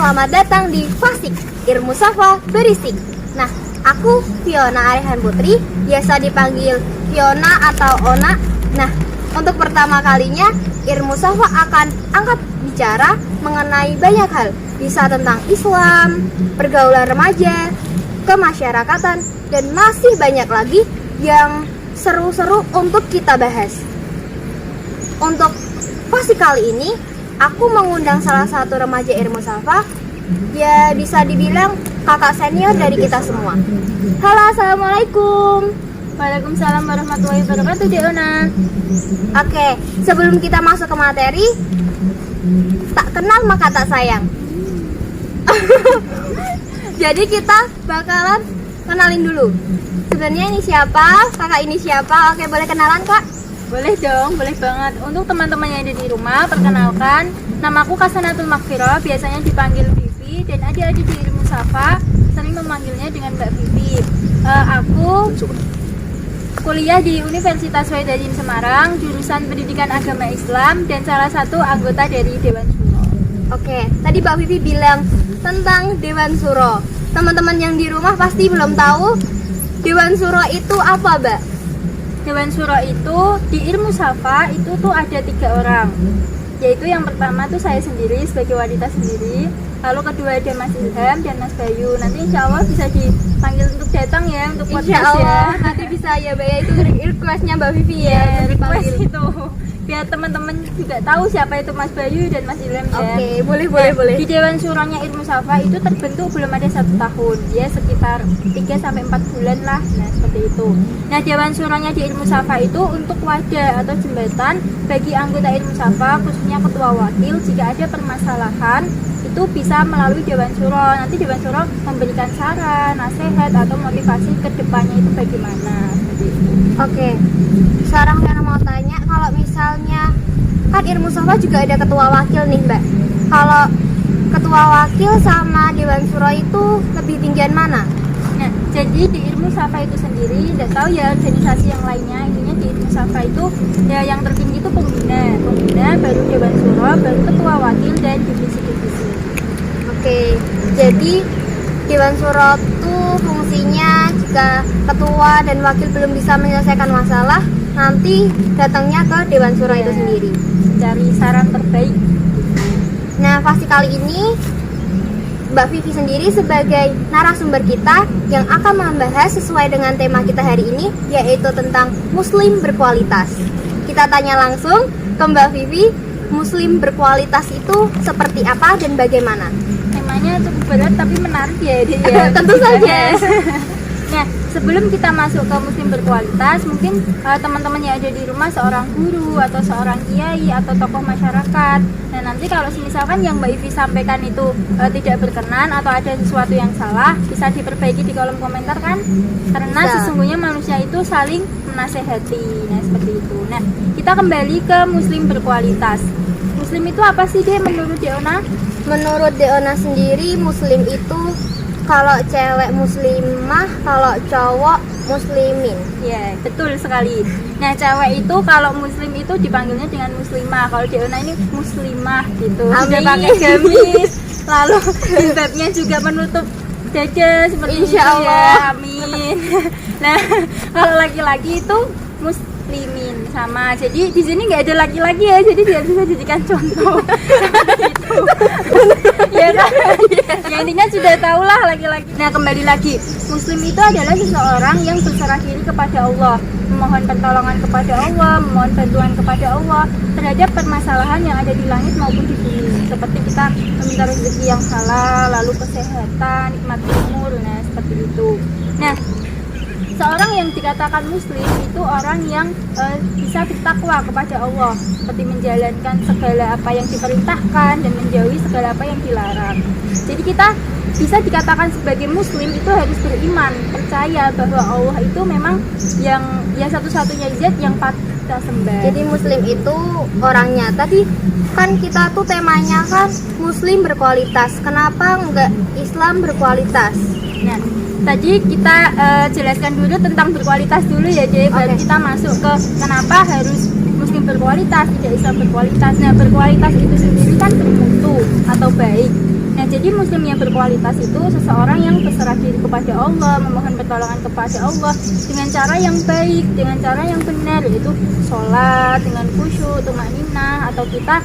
selamat datang di Fasik, Ilmu Safa Berisik. Nah, aku Fiona Arehan Putri, biasa dipanggil Fiona atau Ona. Nah, untuk pertama kalinya Ilmu Safa akan angkat bicara mengenai banyak hal, bisa tentang Islam, pergaulan remaja, kemasyarakatan, dan masih banyak lagi yang seru-seru untuk kita bahas. Untuk Fasik kali ini, aku mengundang salah satu remaja Ilmu Safa. Ya bisa dibilang kakak senior dari kita semua. Halo, assalamualaikum. Waalaikumsalam warahmatullahi wabarakatuh, Deona. Oke, sebelum kita masuk ke materi, tak kenal maka tak sayang. Jadi kita bakalan kenalin dulu. Sebenarnya ini siapa? Kakak ini siapa? Oke, boleh kenalan, Kak? Boleh dong, boleh banget. Untuk teman-teman yang ada di rumah, perkenalkan, namaku Kasanatul Makfirah, biasanya dipanggil Vivi, dan adik-adik di Ilmu Safa sering memanggilnya dengan Mbak Vivi. Aku kuliah di Universitas Wahidin Semarang, jurusan Pendidikan Agama Islam, dan salah satu anggota dari Dewan Suro. Oke, tadi Mbak Vivi bilang tentang Dewan Suro. Teman-teman yang di rumah pasti belum tahu Dewan Suro itu apa, Mbak? Dewan Suro itu di Ilmu Safa itu tuh ada 3 orang, yaitu yang pertama tuh saya sendiri sebagai wanita sendiri, lalu kedua ada Mas Ilham dan Mas Bayu. Nanti insya Allah bisa dipanggil untuk datang ya, untuk podcast Insya Allah, ya. nanti bisa ya Mbak ya, itu requestnya Mbak Vivi ya, Request dipanggil. itu biar teman-teman juga tahu siapa itu Mas Bayu dan Mas Ilham ya. Oke, boleh. Di Dewan Suronya Ilmu Safa itu terbentuk belum ada 1 tahun, dia sekitar 3-4 bulan lah, nah seperti itu. Nah, Dewan Suronya di Ilmu Safa itu untuk wadah atau jembatan bagi anggota Ilmu Safa, khususnya ketua wakil, jika ada permasalahan itu bisa melalui Dewan Suro. Nanti Dewan Suro memberikan saran, nasihat atau motivasi ke depannya itu bagaimana, seperti itu. Oke, sekarang Fiona mau tanya, kalau misalnya kan Ilmu Safa juga ada ketua wakil nih Mbak. Kalau ketua wakil sama Dewan Suro itu lebih tinggian mana? Nah, jadi di Ilmu Safa itu sendiri, tidak tahu ya organisasi yang lainnya, intinya di Ilmu Safa itu ya yang tertinggi itu pembina, baru Dewan Suro, baru ketua wakil dan divisi-divisi. Oke, jadi Dewan Suro itu fungsinya jika ketua dan wakil belum bisa menyelesaikan masalah, nanti datangnya ke Dewan Suro itu sendiri. Cari saran terbaik. Nah, pasti kali ini Mbak Vivi sendiri sebagai narasumber kita yang akan membahas sesuai dengan tema kita hari ini, yaitu tentang Muslim berkualitas. Kita tanya langsung ke Mbak Vivi, Muslim berkualitas itu seperti apa dan bagaimana? Temanya cukup berat tapi menarik ya, Dek, ya. Tentu saja. Nah, sebelum kita masuk ke Muslim berkualitas, mungkin teman-teman yang ada di rumah seorang guru atau seorang kiai atau tokoh masyarakat. Nah, nanti kalau misalkan yang Mbak Ivi sampaikan itu tidak berkenan atau ada sesuatu yang salah, bisa diperbaiki di kolom komentar kan? Karena sesungguhnya manusia itu saling menasehati. Nah, seperti itu. Nah, kita kembali ke Muslim berkualitas. Muslim itu apa sih, Dek, menurut Deona? Menurut Deona sendiri, Muslim itu kalau cewek muslimah, kalau cowok muslimin. Ya, betul sekali. Nah, cewek itu kalau muslim itu dipanggilnya dengan muslimah. Kalau Deona ini muslimah gitu. Sudah pakai gamis, lalu jilbabnya juga menutup dada seperti Insya itu Allah. ya. Amin. Nah, kalau laki-laki itu muslimin sama. Jadi di sini nggak ada laki-laki ya, jadi tidak bisa dijadikan contoh. Gitu. Ya kan? Ya, intinya sudah tahulah laki-laki. Nah, kembali lagi, muslim itu adalah seseorang yang berserah diri kepada Allah, memohon pertolongan kepada Allah, memohon bantuan kepada Allah terhadap permasalahan yang ada di langit maupun di bumi. Seperti kita meminta rezeki yang halal, lalu kesehatan, nikmat umur, nah seperti itu. Nah, seorang yang dikatakan muslim itu orang yang bisa bertakwa kepada Allah, seperti menjalankan segala apa yang diperintahkan dan menjauhi segala apa yang dilarang. Jadi kita bisa dikatakan sebagai muslim itu harus beriman, percaya bahwa Allah itu memang yang satu-satunya zat yang patut kita sembah. Jadi muslim itu orangnya. Tadi kan kita tuh temanya kan muslim berkualitas. Kenapa enggak Islam berkualitas? Nah, tadi kita jelaskan dulu tentang berkualitas dulu ya, Dek. Baru kita masuk ke kenapa harus muslim berkualitas, tidak Islam berkualitas. Nah, berkualitas itu sendiri kan bermutu atau baik. Nah, jadi Jadi muslim yang berkualitas itu seseorang yang berserah diri kepada Allah, memohon pertolongan kepada Allah dengan cara yang baik, dengan cara yang benar, yaitu sholat dengan khusyuk, tumaninah, atau kita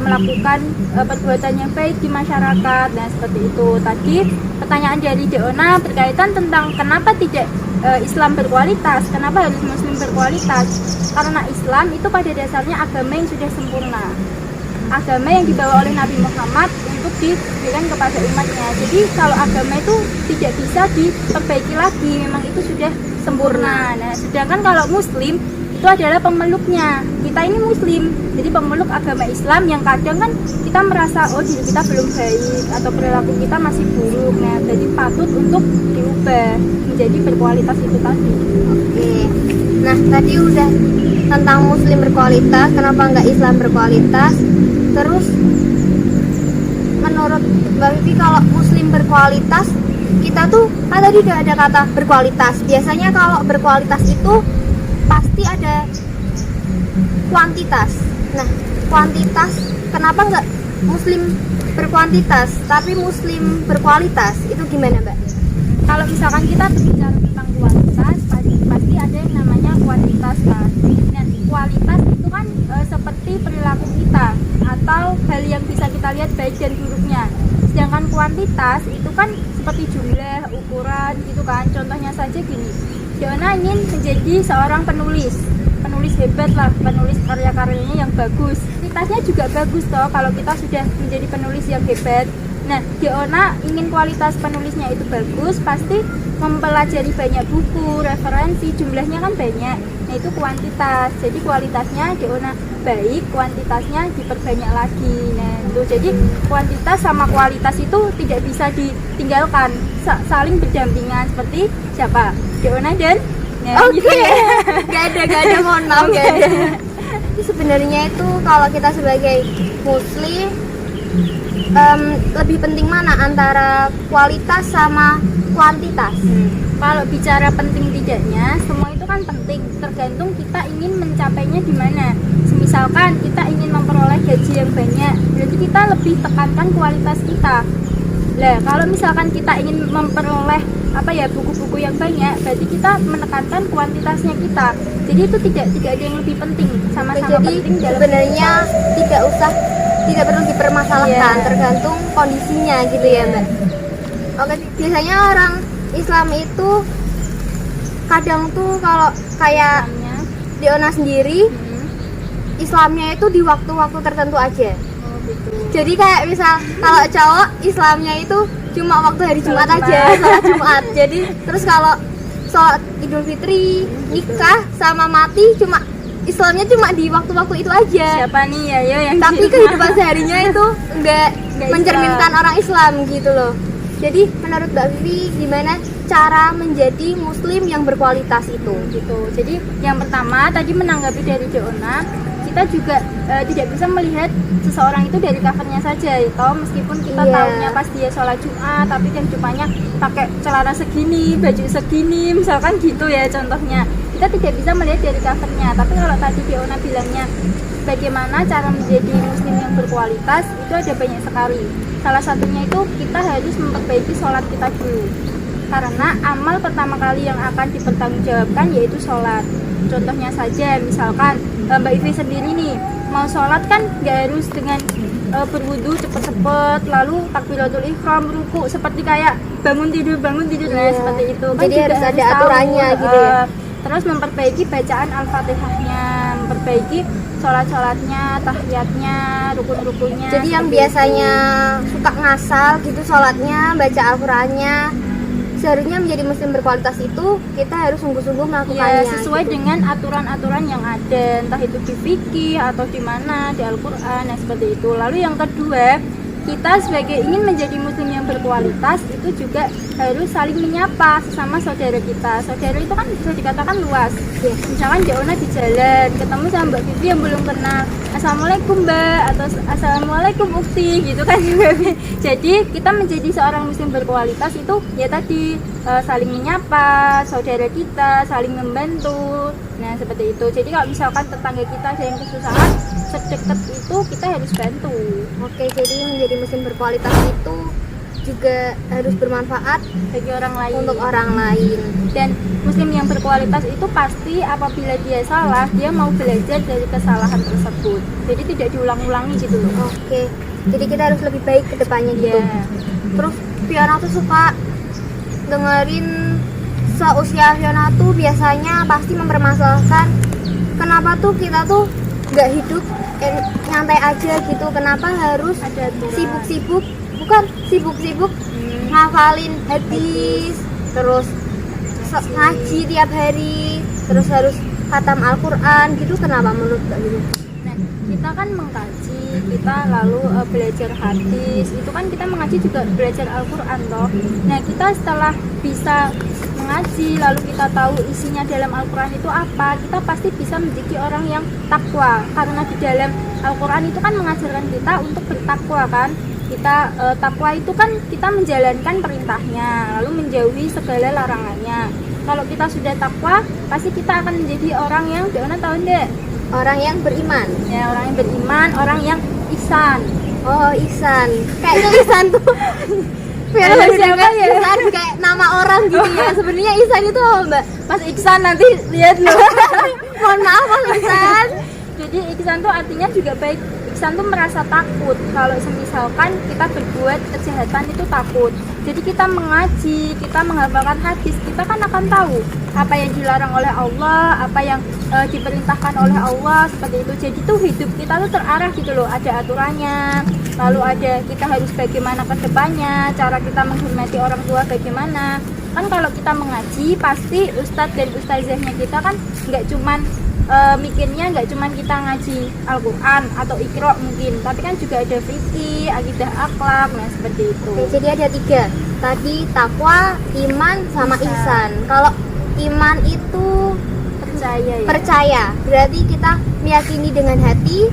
melakukan perbuatan yang baik di masyarakat. Nah seperti itu. Tadi pertanyaan dari Deona berkaitan tentang kenapa tidak Islam berkualitas, kenapa harus muslim berkualitas. Karena Islam itu pada dasarnya agama yang sudah sempurna, agama yang dibawa oleh Nabi Muhammad untuk diberikan kepada umatnya. Jadi kalau agama itu tidak bisa diperbaiki lagi, memang itu sudah sempurna. Nah sedangkan kalau muslim itu adalah pemeluknya. Kita ini muslim, jadi pemeluk agama Islam yang kadang kan kita merasa oh diri kita belum baik atau perilaku kita masih buruk. Nah jadi patut untuk diubah menjadi berkualitas itu tadi. Oke. Nah tadi udah tentang muslim berkualitas, kenapa nggak Islam berkualitas. Terus menurut Mbak Vivi kalau muslim berkualitas, kita tuh kan tadi udah ada kata berkualitas. Biasanya kalau berkualitas itu pasti ada kuantitas. Nah, kuantitas kenapa nggak muslim berkuantitas tapi muslim berkualitas? Itu gimana, Mbak? Kalau misalkan kita berbicara tentang kualitas, pasti ada yang namanya kuantitas kan. Nah, kualitas itu kan seperti perilaku kita atau hal yang bisa kita lihat baik dan buruknya. Sedangkan kuantitas itu kan seperti jumlah, ukuran gitu kan. Contohnya saja gini, Deona ingin menjadi seorang penulis hebat lah, penulis karya-karyanya yang bagus. Kualitasnya juga bagus toh kalau kita sudah menjadi penulis yang hebat. Nah, Deona ingin kualitas penulisnya itu bagus, pasti mempelajari banyak buku, referensi, jumlahnya kan banyak. Nah, itu kuantitas. Jadi kualitasnya Deona baik, kuantitasnya diperbanyak lagi. Nah, itu jadi kuantitas sama kualitas itu tidak bisa ditinggalkan, saling berdampingan seperti siapa? Deona dan Oke. gitu ya. Gak ada, mohon maaf, gak ada. Jadi sebenarnya itu kalau kita sebagai muslim lebih penting mana antara kualitas sama kuantitas? Kalau bicara penting tidaknya, semua itu kan penting, tergantung kita ingin mencapainya di mana. Misalkan kita ingin memperoleh gaji yang banyak, berarti kita lebih tekankan kualitas kita. Lah, kalau misalkan kita ingin memperoleh buku-buku yang banyak, berarti kita menekankan kuantitasnya kita. Jadi itu tidak ada yang lebih penting, sama-sama penting dalam sebenarnya tidak perlu dipermasalahkan, tergantung kondisinya gitu ya, Mbak. Oke, biasanya orang Islam itu kadang tuh kalau kayak Deona sendiri, Islamnya itu di waktu-waktu tertentu aja. Jadi kayak misal kalau cowok Islamnya itu cuma waktu hari Jumat aja, sholat Jumat. Jadi terus kalau sholat Idul Fitri, nikah sama mati cuma Islamnya cuma di waktu-waktu itu aja. Siapa nih ya yang tapi kehidupan seharinya itu enggak mencerminkan orang Islam gitu loh. Jadi menurut Mbak Vivi gimana cara menjadi muslim yang berkualitas itu? Gitu. Jadi yang pertama tadi menanggapi dari Deona, kita juga tidak bisa melihat seseorang itu dari covernya saja, toh meskipun kita tahunya pas dia sholat Jumat, tapi kan Jumatnya pakai celana segini, baju segini, misalkan gitu ya contohnya. Kita tidak bisa melihat dari covernya. Tapi kalau tadi Deona bilangnya bagaimana cara menjadi muslim yang berkualitas, itu ada banyak sekali. Salah satunya itu kita harus memperbaiki sholat kita dulu. Karena amal pertama kali yang akan dipertanggungjawabkan yaitu sholat. Contohnya saja, misalkan Mbak Ivi sendiri nih mau sholat kan nggak harus dengan berwudu cepet-cepet, lalu takbiratul ihram, ruku seperti kayak bangun tidur nah seperti itu. Jadi kan harus ada aturannya gitu ya. Terus memperbaiki bacaan al-fatihahnya, memperbaiki sholat-sholatnya, tahiyatnya, rukun-rukunnya. Jadi yang biasanya suka ngasal gitu sholatnya, baca Al-Qurannya, seharusnya menjadi muslim berkualitas itu kita harus sungguh-sungguh melakukannya. Ya, sesuai gitu. dengan aturan-aturan yang ada, entah itu di fikih atau di mana, di Al-Quran, nah seperti itu. Lalu yang kedua, kita sebagai ingin menjadi muslim yang berkualitas itu juga harus saling menyapa sesama saudara kita. Saudara itu kan bisa dikatakan luas. Ya, misalkan Deona di jalan ketemu sama Mbak Vivi yang belum kenal, assalamualaikum Mbak, atau assalamualaikum Ukti gitu kan. Jadi kita menjadi seorang muslim berkualitas itu ya tadi saling menyapa saudara kita, saling membantu. Nah seperti itu. Jadi kalau misalkan tetangga kita ada yang kesusahan, sedekat itu kita harus bantu. Oke, jadi menjadi muslim berkualitas itu juga harus bermanfaat bagi orang lain. untuk orang lain. Dan muslim yang berkualitas itu pasti apabila dia salah, dia mau belajar dari kesalahan tersebut. Jadi tidak diulang-ulangi gitu loh. Oke, jadi kita harus lebih baik ke depannya gitu. Iya. Terus Fiona tuh suka dengerin seusia Fiona tuh biasanya pasti mempermasalahkan kenapa tuh kita tuh nggak hidup nyantai aja gitu, kenapa harus Ada aturan. sibuk-sibuk ngafalin hadis, terus ngaji tiap hari, terus harus khatam Al-Quran gitu, kenapa menurut Mbak gitu? Nah, kita kan mengkaji, kita lalu belajar hadis, itu kan kita mengaji juga belajar Al-Quran toh. Nah, kita setelah bisa mengaji, lalu kita tahu isinya dalam Al-Quran itu apa, kita pasti bisa menjadi orang yang takwa. Karena di dalam Al-Quran itu kan mengajarkan kita untuk bertakwa kan. Kita takwa itu kan kita menjalankan perintahnya, lalu menjauhi segala larangannya. Kalau kita sudah takwa, pasti kita akan menjadi orang yang gimana tahun deh? Orang yang beriman. Ya, orang yang beriman, orang yang ihsan. Oh, Ihsan. Kayaknya Ihsan tuh Fiona Siapa baru dengar ya? Ihsan kayak nama orang gitu ya. Sebenarnya Ihsan itu apa, Mbak? Pas ihsan nanti lihat loh. Mohon maaf Mas Ihsan. Jadi ihsan tuh artinya juga baik. Ihsan tuh merasa takut kalau semisalkan kita berbuat kejahatan itu takut. Jadi kita mengaji, kita menghafalkan hadis, kita kan akan tahu apa yang dilarang oleh Allah, apa yang diperintahkan oleh Allah, seperti itu. Jadi tuh hidup kita tuh terarah gitu loh, ada aturannya. Lalu ada kita harus bagaimana ke depannya, cara kita menghormati orang tua bagaimana. Kan kalau kita mengaji pasti ustadz dan ustazahnya kita kan nggak cuman mikirnya nggak cuman kita ngaji Al-Quran atau Iqra mungkin, tapi kan juga ada fikih, akidah, akhlak, nah seperti itu. Oke, jadi ada 3 tadi, takwa, iman, sama ihsan. Kalau iman itu Percaya ya. percaya, berarti kita meyakini dengan hati,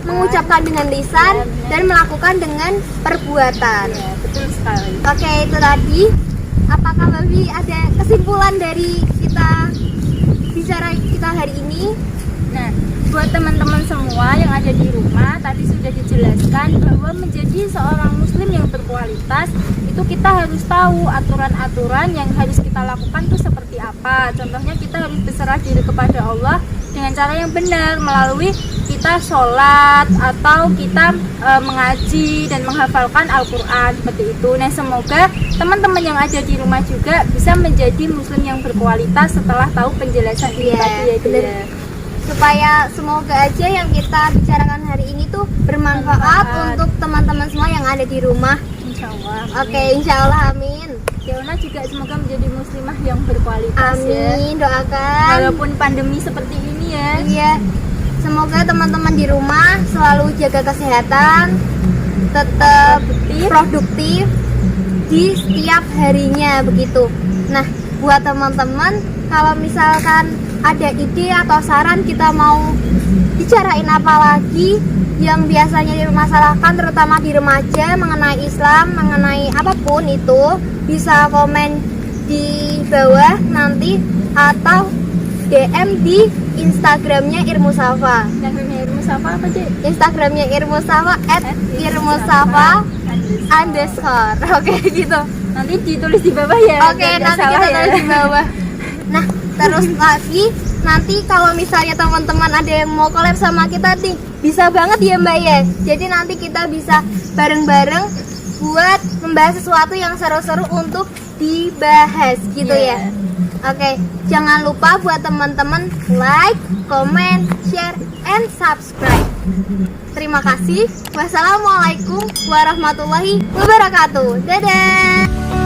mengucapkan dengan lisan, dan melakukan dengan perbuatan. Ya, betul sekali. Oke, itu tadi. Apakah Babi ada kesimpulan dari bicara kita hari ini? Nah, buat teman-teman semua yang ada di rumah, tadi sudah dijelaskan bahwa menjadi seorang muslim yang berkualitas itu kita harus tahu aturan-aturan yang harus kita lakukan itu seperti apa. Contohnya kita harus berserah diri kepada Allah dengan cara yang benar, melalui kita sholat atau kita mengaji dan menghafalkan Al-Quran, seperti itu. Nah, semoga teman-teman yang ada di rumah juga bisa menjadi muslim yang berkualitas setelah tahu penjelasan ini tadi ya, bener. ya. Supaya semoga aja yang kita bicarakan hari ini tuh bermanfaat untuk teman-teman semua yang ada di rumah. Insya Allah. Oke, insya Allah, amin. Fiona juga semoga menjadi muslimah yang berkualitas ya. Amin, doakan. Walaupun pandemi seperti ini ya. Iya, semoga teman-teman di rumah selalu jaga kesehatan, tetap produktif di setiap harinya begitu. Nah, buat teman-teman, kalau misalkan ada ide atau saran kita mau bicarain apa lagi yang biasanya dipermasalahkan terutama di remaja mengenai Islam, mengenai apapun itu, bisa komen di bawah nanti atau DM di Instagramnya Irmusafa. Instagramnya Irmusafa apa sih? Instagramnya Irmusafa @irmusafa_. Oke, gitu. Nanti ditulis di bawah ya. Oke, biar nggak nanti salah kita ya. tulis di bawah. Nah, terus lagi nanti kalau misalnya teman-teman ada yang mau collab sama kita nih, bisa banget ya Mbak ya. Jadi nanti kita bisa bareng-bareng buat membahas sesuatu yang seru-seru untuk dibahas gitu ya. Oke, jangan lupa buat teman-teman like, comment, share, and subscribe. Terima kasih. Wassalamualaikum warahmatullahi wabarakatuh. Dadah.